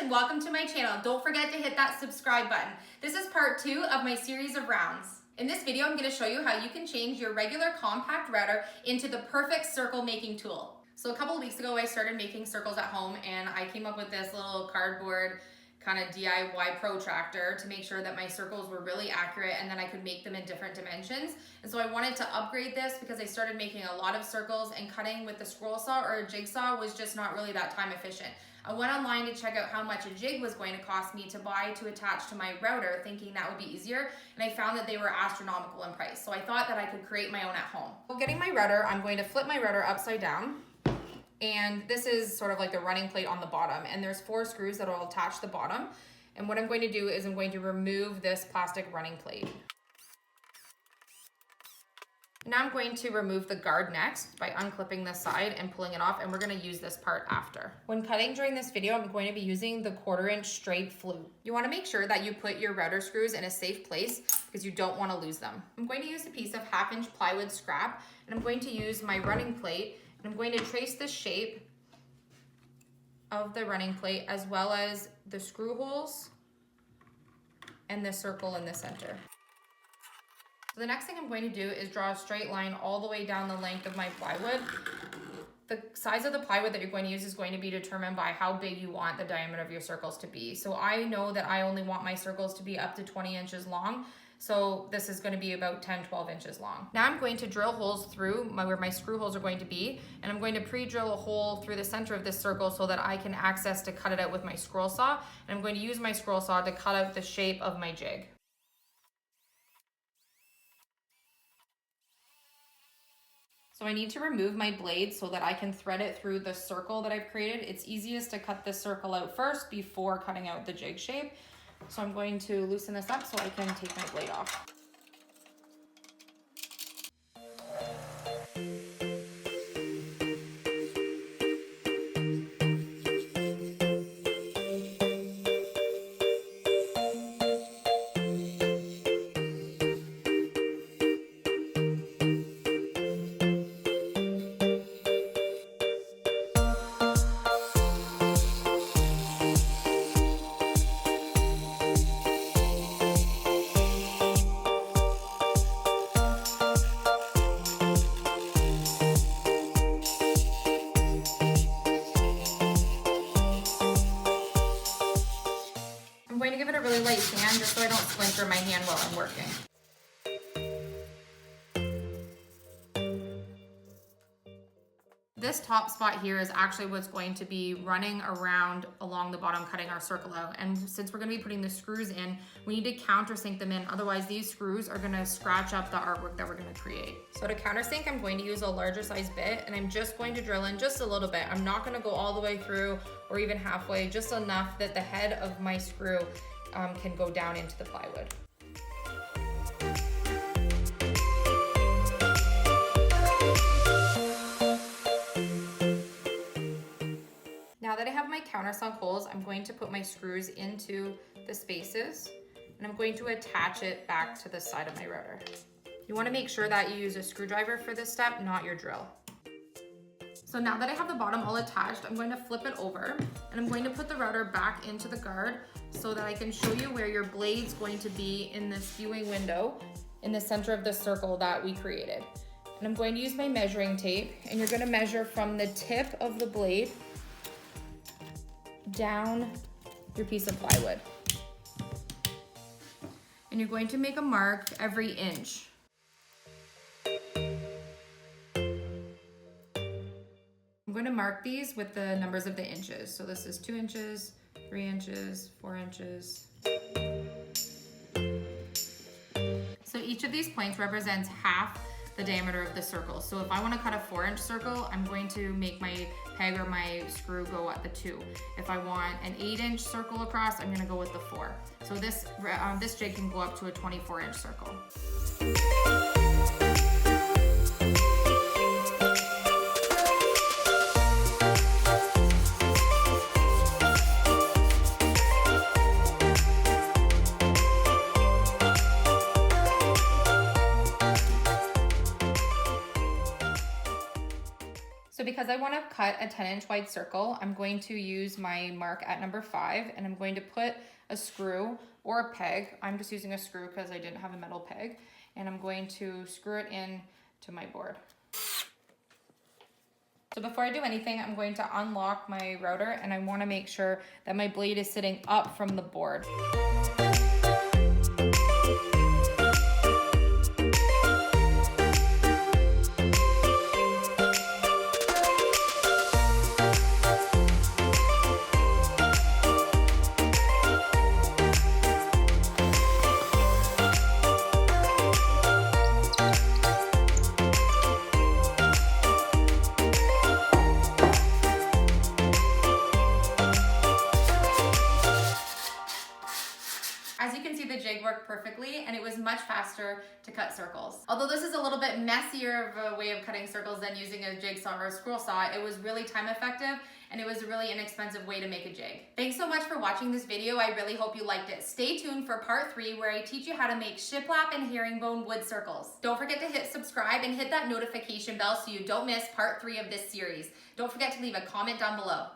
and welcome to my channel. Don't forget to hit that subscribe button. This is part 2 of my series of rounds. In this video, I'm going to show you how you can change your regular compact router into the perfect circle making tool. So a couple of weeks ago, I started making circles at home and I came up with this little cardboard kind of DIY protractor to make sure that my circles were really accurate and then I could make them in different dimensions. And so I wanted to upgrade this because I started making a lot of circles and cutting with the scroll saw or a jigsaw was just not really that time efficient. I went online to check out how much a jig was going to cost me to buy to attach to my router, thinking that would be easier, and I found that they were astronomical in price. So I thought that I could create my own at home. Well, getting my router, I'm going to flip my router upside down. And this is sort of like the running plate on the bottom, and there's 4 screws that will attach the bottom. And what I'm going to do is I'm going to remove this plastic running plate. Now I'm going to remove the guard next by unclipping this side and pulling it off, and we're going to use this part after. When cutting during this video, I'm going to be using the 1/4 inch straight flute. You want to make sure that you put your router screws in a safe place because you don't want to lose them. I'm going to use a piece of 1/2 inch plywood scrap, and I'm going to use my running plate. I'm going to trace the shape of the running plate as well as the screw holes and the circle in the center. So the next thing I'm going to do is draw a straight line all the way down the length of my plywood. The size of the plywood that you're going to use is going to be determined by how big you want the diameter of your circles to be. So I know that I only want my circles to be up to 20 inches long. So this is going to be about 10-12 inches long. Now I'm going to drill holes through where my screw holes are going to be, and I'm going to pre-drill a hole through the center of this circle so that I can access to cut it out with my scroll saw. And I'm going to use my scroll saw to cut out the shape of my jig. So I need to remove my blade so that I can thread it through the circle that I've created. It's easiest to cut this circle out first before cutting out the jig shape. So I'm going to loosen this up so I can take my blade off. I'm going to give it a really light sand just so I don't splinter my hand while I'm working. This top spot here is actually what's going to be running around along the bottom, cutting our circle out. And since we're going to be putting the screws in, we need to countersink them in. Otherwise, these screws are going to scratch up the artwork that we're going to create. So to countersink, I'm going to use a larger size bit, and I'm just going to drill in just a little bit. I'm not going to go all the way through or even halfway, just enough that the head of my screw can go down into the plywood. Now that I have my countersunk holes, I'm going to put my screws into the spaces, and I'm going to attach it back to the side of my router. You want to make sure that you use a screwdriver for this step, not your drill. So now that I have the bottom all attached, I'm going to flip it over, and I'm going to put the router back into the guard so that I can show you where your blade's going to be in this viewing window in the center of the circle that we created. And I'm going to use my measuring tape, and you're going to measure from the tip of the blade down your piece of plywood. And you're going to make a mark every inch. I'm going to mark these with the numbers of the inches. So this is 2 inches, 3 inches, 4 inches. So each of these points represents half the diameter of the circle. So if I want to cut a 4-inch circle, I'm going to make my peg or my screw go at the 2. If I want an 8-inch circle across, I'm going to go with the 4. So this jig can go up to a 24-inch circle. So because I want to cut a 10-inch wide circle, I'm going to use my mark at number 5, and I'm going to put a screw or a peg. I'm just using a screw because I didn't have a metal peg, and I'm going to screw it in to my board. So before I do anything, I'm going to unlock my router, and I want to make sure that my blade is sitting up from the board. As you can see, the jig worked perfectly, and it was much faster to cut circles. Although this is a little bit messier of a way of cutting circles than using a jigsaw or a scroll saw, it was really time effective, and it was a really inexpensive way to make a jig. Thanks so much for watching this video. I really hope you liked it. Stay tuned for part 3, where I teach you how to make shiplap and herringbone wood circles. Don't forget to hit subscribe and hit that notification bell so you don't miss part 3 of this series. Don't forget to leave a comment down below.